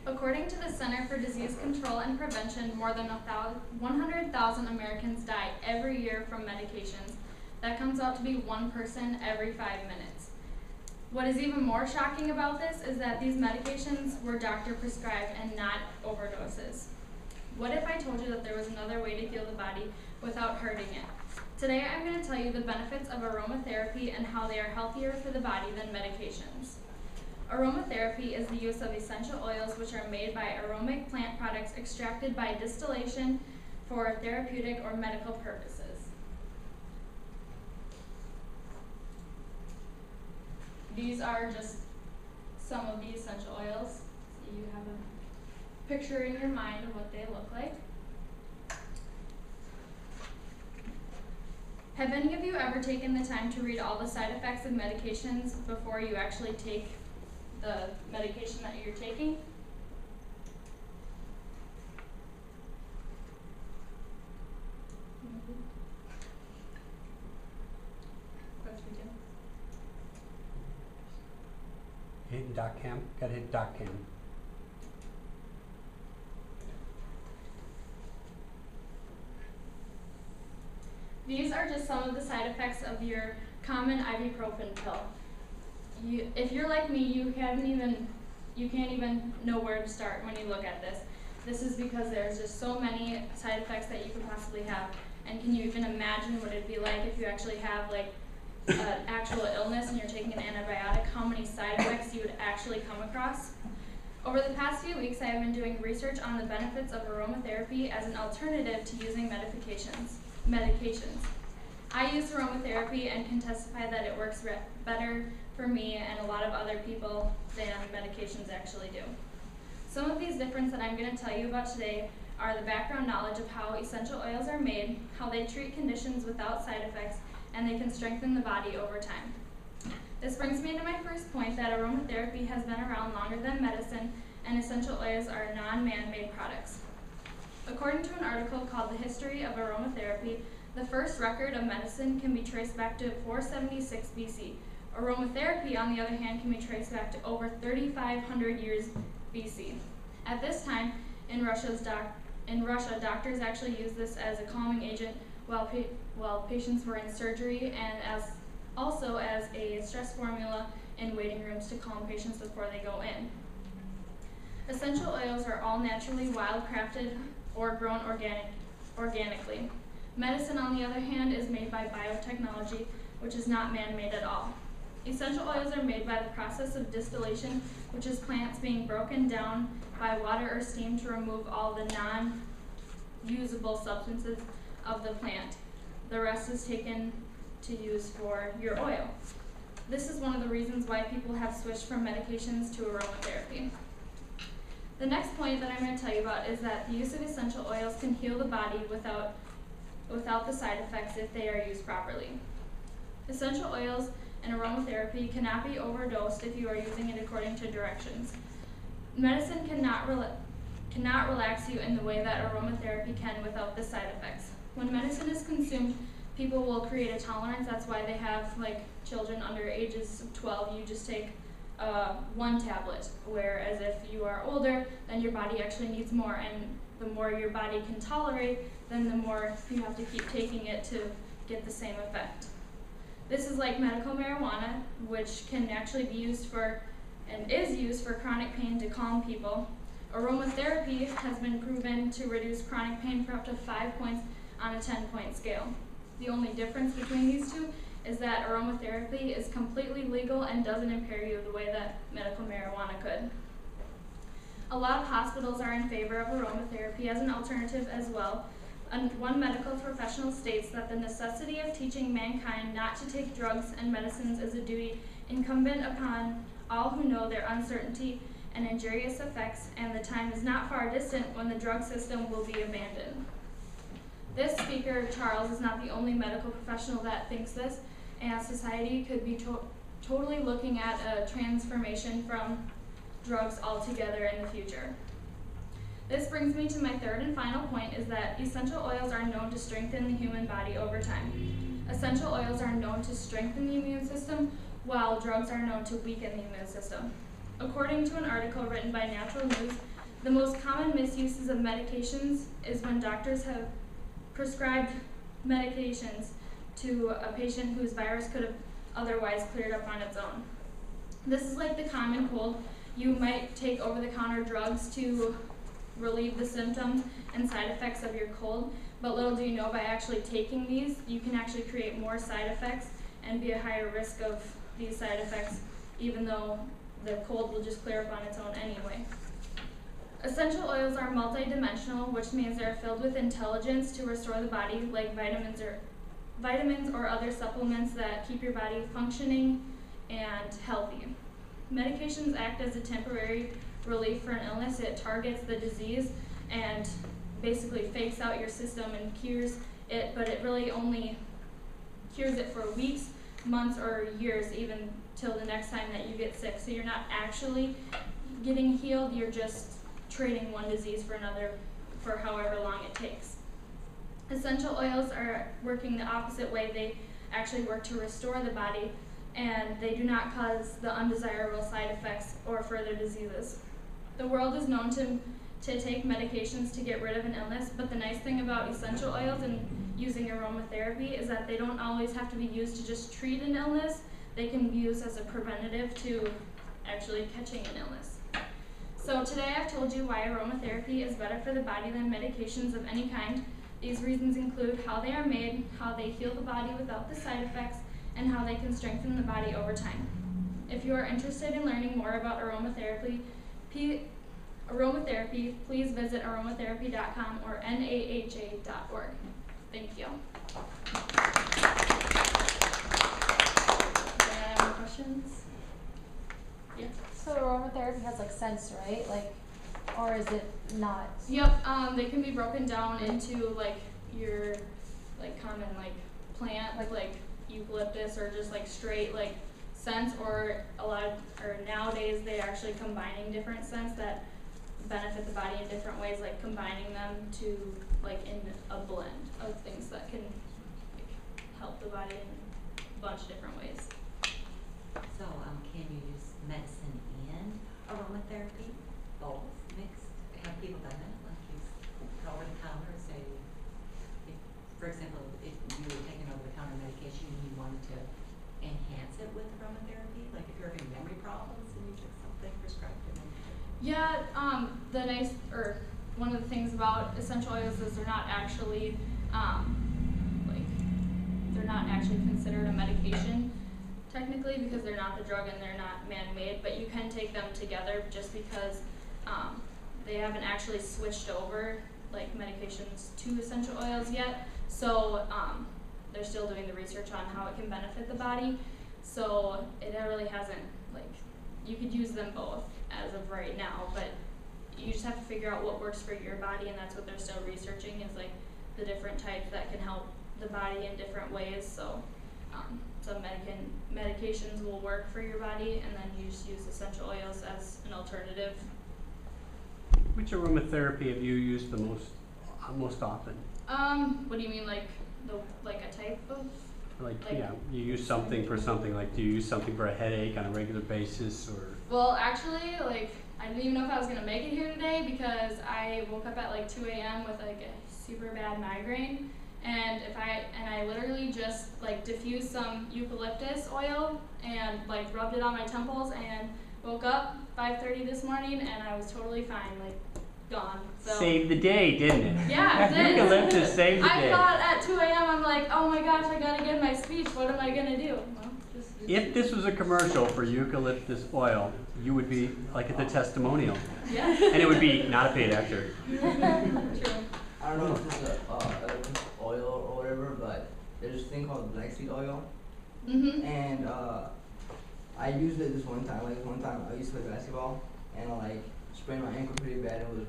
According to the Center for Disease Control and Prevention, more than 100,000 Americans die every year from medications. That comes out to be one person every 5 minutes. What is even more shocking about this is that these medications were doctor prescribed and not overdoses. What if I told you that there was another way to heal the body without hurting it? Today I'm going to tell you the benefits of aromatherapy and how they are healthier for the body than medications. Aromatherapy is the use of essential oils which are made by aromatic plant products extracted by distillation for therapeutic or medical purposes. These are just some of the essential oils. So you have a picture in your mind of what they look like. Have any of you ever taken the time to read all the side effects of medications before you actually take the medication that you're taking? Hit doc cam. Gotta hit doc cam. These are just some of the side effects of your common ibuprofen pill. If you're like me, you can't even know where to start when you look at this. This is because there's just so many side effects that you could possibly have. And can you even imagine what it'd be like if you actually have like an actual illness and you're taking an antibiotic, how many side effects you would actually come across? Over the past few weeks, I have been doing research on the benefits of aromatherapy as an alternative to using medications. I use aromatherapy and can testify that it works better for me and a lot of other people than medications actually do. Some of these differences that I'm going to tell you about today are the background knowledge of how essential oils are made, how they treat conditions without side effects, and they can strengthen the body over time. This brings me to my first point that aromatherapy has been around longer than medicine, and essential oils are non-man-made products. According to an article called The History of Aromatherapy, the first record of medicine can be traced back to 476 BC. Aromatherapy, on the other hand, can be traced back to over 3,500 years BC. At this time, in Russia, doctors actually used this as a calming agent while patients were in surgery, and also as a stress formula in waiting rooms to calm patients before they go in. Essential oils are all naturally wild-crafted or grown organically. Medicine, on the other hand, is made by biotechnology, which is not man-made at all. Essential oils are made by the process of distillation, which is plants being broken down by water or steam to remove all the non-usable substances of the plant. The rest is taken to use for your oil. This is one of the reasons why people have switched from medications to aromatherapy. The next point that I'm going to tell you about is that the use of essential oils can heal the body without the side effects if they are used properly. Essential oils and aromatherapy cannot be overdosed if you are using it according to directions. Medicine cannot relax you in the way that aromatherapy can without the side effects. When medicine is consumed, people will create a tolerance. That's why they have children under ages of 12, you just take one tablet, whereas if you are older, then your body actually needs more, and the more your body can tolerate, then the more you have to keep taking it to get the same effect. This is like medical marijuana, which can actually be used for, and is used for chronic pain to calm people. Aromatherapy has been proven to reduce chronic pain for up to 5 points on a 10-point scale. The only difference between these two is that aromatherapy is completely legal and doesn't impair you the way that medical marijuana could. A lot of hospitals are in favor of aromatherapy as an alternative as well. One medical professional states that the necessity of teaching mankind not to take drugs and medicines is a duty incumbent upon all who know their uncertainty and injurious effects, and the time is not far distant when the drug system will be abandoned. This speaker, Charles, is not the only medical professional that thinks this, and society could be totally looking at a transformation from drugs altogether in the future. This brings me to my third and final point, is that essential oils are known to strengthen the human body over time. Essential oils are known to strengthen the immune system, while drugs are known to weaken the immune system. According to an article written by Natural News, The most common misuses of medications is when doctors have prescribed medications to a patient whose virus could have otherwise cleared up on its own. This is like the common cold. You might take over-the-counter drugs to relieve the symptoms and side effects of your cold, but little do you know, by actually taking these, you can actually create more side effects and be at higher risk of these side effects, even though the cold will just clear up on its own anyway. Essential oils are multidimensional, which means they're filled with intelligence to restore the body, like vitamins or other supplements that keep your body functioning and healthy. Medications act as a temporary relief for an illness. It targets the disease and basically fakes out your system and cures it, but it really only cures it for weeks, months, or years, even till the next time that you get sick. So you're not actually getting healed, you're just trading one disease for another for however long it takes. Essential oils are working the opposite way. They actually work to restore the body, and they do not cause the undesirable side effects or further diseases. The world is known to take medications to get rid of an illness, but the nice thing about essential oils and using aromatherapy is that they don't always have to be used to just treat an illness. They can be used as a preventative to actually catching an illness. So today I've told you why aromatherapy is better for the body than medications of any kind. These reasons include how they are made, how they heal the body without the side effects, and how they can strengthen the body over time. If you are interested in learning more about aromatherapy, please visit aromatherapy.com or naha.org. Thank you. Any questions? Yeah. So aromatherapy has like scents, right? Like, or is it not? Yep. They can be broken down into like your common plant like eucalyptus, or just like straight scents, or nowadays they're actually combining different scents that benefit the body in different ways, like combining them to in a blend of things that can help the body in a bunch of different ways. So can you use medicine and aromatherapy, both mixed? Have people done it? Like you go over the counter and say, for example, if you were taking over the counter medication and you wanted to enhance it with aromatherapy, like if you're having memory problems and you took something prescribed to them? Yeah, one of the things about essential oils is they're not actually considered a medication technically, because they're not the drug and they're not man-made, but you can take them together just because they haven't actually switched over medications to essential oils yet. So they're still doing the research on how it can benefit the body. So it really hasn't, you could use them both as of right now, but you just have to figure out what works for your body, and that's what they're still researching, is the different types that can help the body in different ways. So some medications will work for your body, and then you just use essential oils as an alternative. Which aromatherapy have you used the most often? What do you mean, a type of? You use something for something. Do you use something for a headache on a regular basis, or? Well, actually, I didn't even know if I was gonna make it here today, because I woke up at 2 a.m. with a super bad migraine, and I literally just diffused some eucalyptus oil and rubbed it on my temples, and woke up 5:30 this morning, and I was totally fine, gone. So saved the day, didn't it? Yeah, it did. Eucalyptus saved the day. I thought at 2 a.m. I'm oh my gosh, I gotta get my speech. What am I gonna do? Well, if this was a commercial for eucalyptus oil, you would be at the testimonial. Yeah. And it would be not a paid actor. True. I don't know if this is oil or whatever, but there's this thing called black seed oil. Mhm. And I used it this one time. One time I used to play basketball, and I sprained my ankle pretty bad. It was